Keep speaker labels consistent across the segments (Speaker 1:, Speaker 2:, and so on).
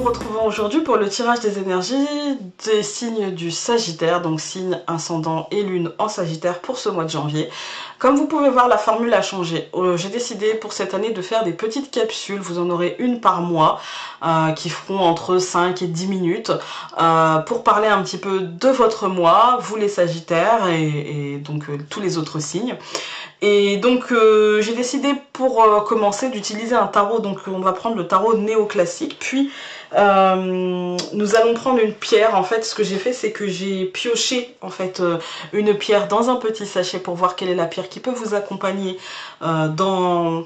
Speaker 1: retrouvons aujourd'hui pour le tirage des énergies des signes du Sagittaire, donc signe, ascendant et lune en Sagittaire pour ce mois de janvier. Comme vous pouvez voir, la formule a changé. J'ai décidé pour cette année de faire des petites capsules, vous en aurez une par mois, qui feront entre 5 et 10 minutes, pour parler un petit peu de votre mois, vous les Sagittaires et donc tous les autres signes. Et donc j'ai décidé pour commencer d'utiliser un tarot, donc on va prendre le tarot néoclassique, puis nous allons prendre une pierre. En fait ce que j'ai fait, c'est que j'ai pioché en fait une pierre dans un petit sachet pour voir quelle est la pierre qui peut vous accompagner dans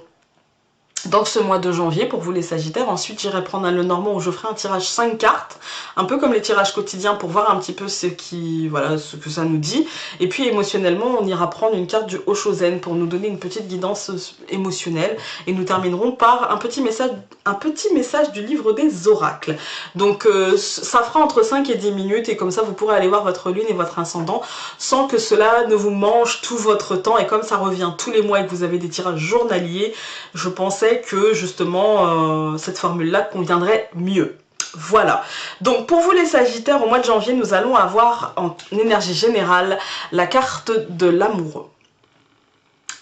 Speaker 1: ce mois de janvier pour vous les Sagittaires. Ensuite j'irai prendre un Lenormand où je ferai un tirage 5 cartes, un peu comme les tirages quotidiens pour voir un petit peu ce que ça nous dit. Et puis émotionnellement on ira prendre une carte du Oshozen pour nous donner une petite guidance émotionnelle. Et nous terminerons par un petit message du livre des oracles. Donc ça fera entre 5 et 10 minutes et comme ça vous pourrez aller voir votre lune et votre ascendant sans que cela ne vous mange tout votre temps. Et comme ça revient tous les mois et que vous avez des tirages journaliers, je pensais que justement cette formule là conviendrait mieux. Voilà, donc pour vous les Sagittaires, au mois de janvier nous allons avoir en énergie générale la carte de l'amoureux.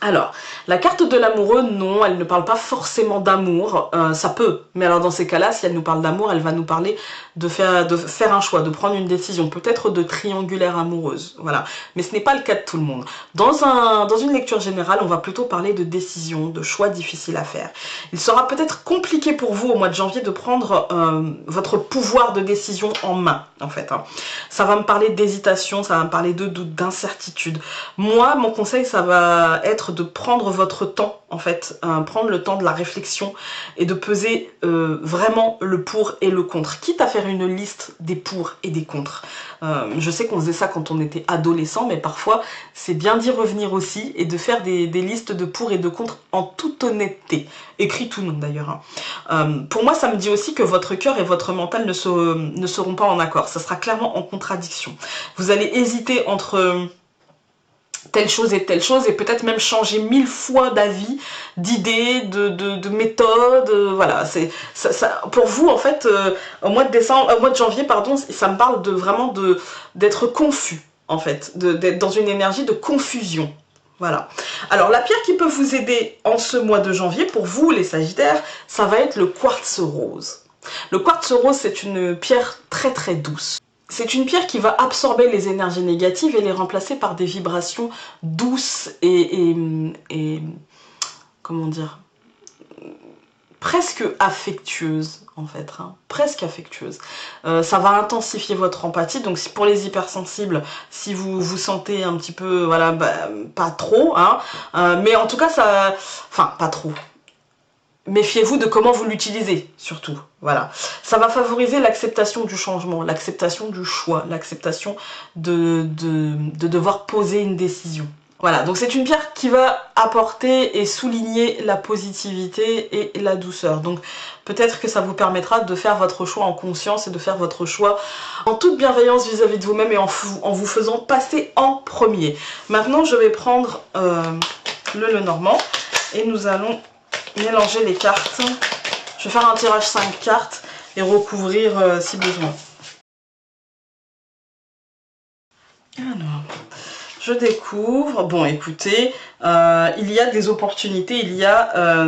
Speaker 1: Alors, la carte de l'amoureux, non, elle ne parle pas forcément d'amour, ça peut, mais alors dans ces cas-là, si elle nous parle d'amour, elle va nous parler de faire un choix, de prendre une décision, peut-être de triangulaire amoureuse, voilà. Mais ce n'est pas le cas de tout le monde. Dans une lecture générale, on va plutôt parler de décision, de choix difficiles à faire. Il sera peut-être compliqué pour vous au mois de janvier de prendre votre pouvoir de décision en main, en fait. Hein. Ça va me parler d'hésitation, ça va me parler de doute, d'incertitude. Moi, mon conseil, ça va être de prendre votre temps, en fait, prendre le temps de la réflexion et de peser vraiment le pour et le contre, quitte à faire une liste des pour et des contre. Je sais qu'on faisait ça quand on était adolescent, mais parfois c'est bien d'y revenir aussi et de faire des listes de pour et de contre en toute honnêteté, écrit ou non d'ailleurs. Hein. Pour moi, ça me dit aussi que votre cœur et votre mental ne seront pas en accord, ça sera clairement en contradiction. Vous allez hésiter entre telle chose et peut-être même changer 1000 fois d'avis, d'idées, de méthodes, voilà. Pour vous, en fait, au mois de janvier, pardon, ça me parle vraiment d'être confus, en fait, d'être dans une énergie de confusion. Voilà. Alors, la pierre qui peut vous aider en ce mois de janvier, pour vous, les Sagittaires, ça va être le quartz rose. Le quartz rose, c'est une pierre très très douce. C'est une pierre qui va absorber les énergies négatives et les remplacer par des vibrations douces et comment dire, presque affectueuses en fait, hein, presque affectueuses. Ça va intensifier votre empathie, donc pour les hypersensibles, si vous vous sentez un petit peu, voilà, pas trop, hein, mais en tout cas ça, enfin pas trop. Méfiez-vous de comment vous l'utilisez, surtout. Voilà. Ça va favoriser l'acceptation du changement, l'acceptation du choix, l'acceptation de devoir poser une décision. Voilà, donc c'est une pierre qui va apporter et souligner la positivité et la douceur. Donc peut-être que ça vous permettra de faire votre choix en conscience et de faire votre choix en toute bienveillance vis-à-vis de vous-même et en vous faisant passer en premier. Maintenant, je vais prendre le Lenormand et nous allons mélanger les cartes. Je vais faire un tirage 5 cartes et recouvrir si besoin. Alors, je découvre. Bon, écoutez, il y a des opportunités, il y a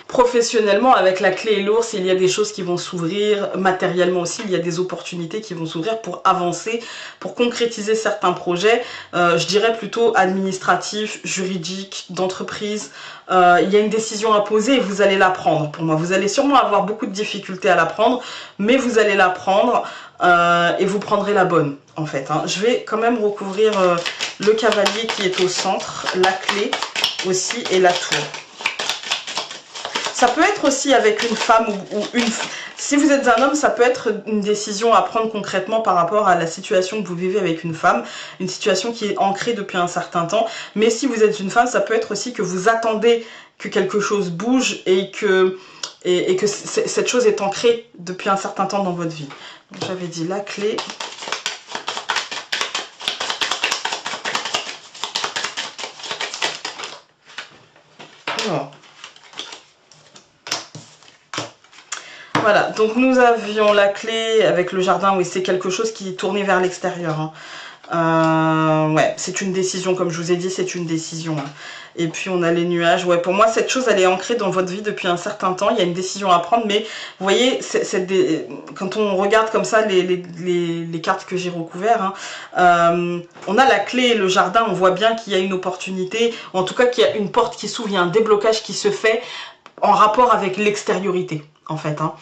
Speaker 1: professionnellement avec la clé et l'ours, il y a des choses qui vont s'ouvrir, matériellement aussi, il y a des opportunités qui vont s'ouvrir pour avancer, pour concrétiser certains projets, je dirais plutôt administratifs, juridiques, d'entreprise. Il y a une décision à poser et vous allez la prendre. Pour moi, vous allez sûrement avoir beaucoup de difficultés à la prendre, mais vous allez la prendre et vous prendrez la bonne en fait. Hein. Je vais quand même recouvrir le cavalier qui est au centre, la clé aussi et la tour. Ça peut être aussi avec une femme ou une... Si vous êtes un homme, ça peut être une décision à prendre concrètement par rapport à la situation que vous vivez avec une femme, une situation qui est ancrée depuis un certain temps. Mais si vous êtes une femme, ça peut être aussi que vous attendez que quelque chose bouge et que cette chose est ancrée depuis un certain temps dans votre vie. J'avais dit la clé. Alors. Voilà, donc nous avions la clé avec le jardin, oui, c'est quelque chose qui est tourné vers l'extérieur. Hein. Ouais, c'est une décision, comme je vous ai dit, c'est une décision. Hein. Et puis on a les nuages. Ouais, pour moi, cette chose, elle est ancrée dans votre vie depuis un certain temps. Il y a une décision à prendre, mais vous voyez, quand on regarde comme ça les cartes que j'ai recouvertes, hein, on a la clé et le jardin. On voit bien qu'il y a une opportunité, en tout cas qu'il y a une porte qui s'ouvre, il y a un déblocage qui se fait en rapport avec l'extériorité. En fait, hein.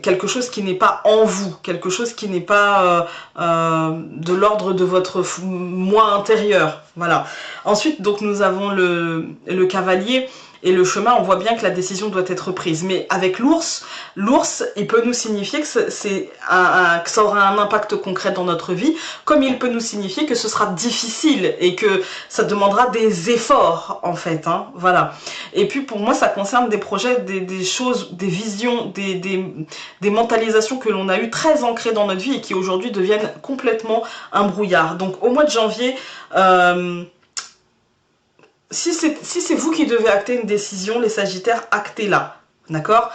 Speaker 1: Quelque chose qui n'est pas en vous, quelque chose qui n'est pas de l'ordre de votre moi intérieur, voilà. Ensuite, donc nous avons le cavalier et le chemin, on voit bien que la décision doit être prise. Mais avec l'ours, il peut nous signifier que ça aura un impact concret dans notre vie, comme il peut nous signifier que ce sera difficile et que ça demandera des efforts, en fait. Hein, voilà. Et puis pour moi, ça concerne des projets, des choses, des visions, des mentalisations que l'on a eues très ancrées dans notre vie et qui aujourd'hui deviennent complètement un brouillard. Donc au mois de janvier... si c'est vous qui devez acter une décision, les Sagittaires, actez-la, d'accord.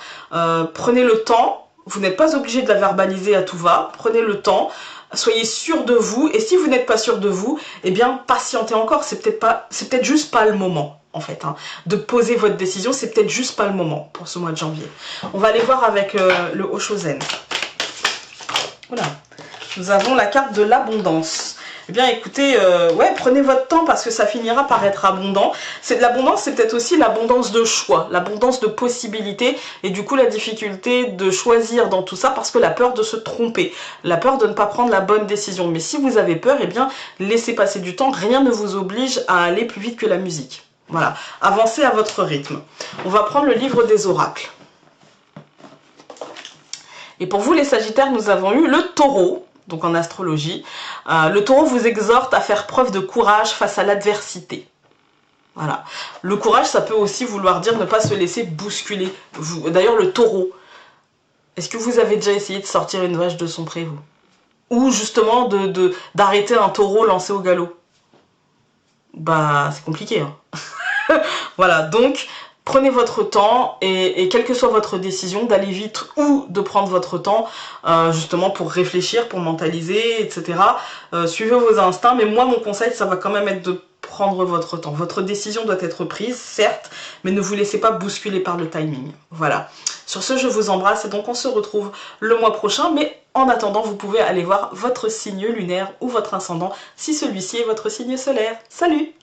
Speaker 1: Prenez le temps, vous n'êtes pas obligé de la verbaliser à tout va, prenez le temps, soyez sûr de vous, et si vous n'êtes pas sûr de vous, eh bien, patientez encore, c'est peut-être juste pas le moment, en fait, hein, de poser votre décision, c'est peut-être juste pas le moment pour ce mois de janvier. On va aller voir avec le Oshozen. Voilà, nous avons la carte de l'abondance. Eh bien écoutez, ouais, prenez votre temps parce que ça finira par être abondant. L'abondance, c'est peut-être aussi l'abondance de choix, l'abondance de possibilités et du coup la difficulté de choisir dans tout ça parce que la peur de se tromper, la peur de ne pas prendre la bonne décision. Mais si vous avez peur, eh bien laissez passer du temps, rien ne vous oblige à aller plus vite que la musique. Voilà, avancez à votre rythme. On va prendre le livre des oracles. Et pour vous les Sagittaires, nous avons eu le Taureau. Donc en astrologie, le Taureau vous exhorte à faire preuve de courage face à l'adversité. Voilà. Le courage, ça peut aussi vouloir dire ne pas se laisser bousculer. D'ailleurs, le Taureau, est-ce que vous avez déjà essayé de sortir une vache de son pré, vous? Ou justement d'arrêter un taureau lancé au galop? Bah, c'est compliqué, hein. Voilà, donc... Prenez votre temps et quelle que soit votre décision, d'aller vite ou de prendre votre temps justement pour réfléchir, pour mentaliser, etc. Suivez vos instincts, mais moi mon conseil ça va quand même être de prendre votre temps. Votre décision doit être prise, certes, mais ne vous laissez pas bousculer par le timing. Voilà. Sur ce, je vous embrasse et donc on se retrouve le mois prochain, mais en attendant, vous pouvez aller voir votre signe lunaire ou votre ascendant si celui-ci est votre signe solaire. Salut!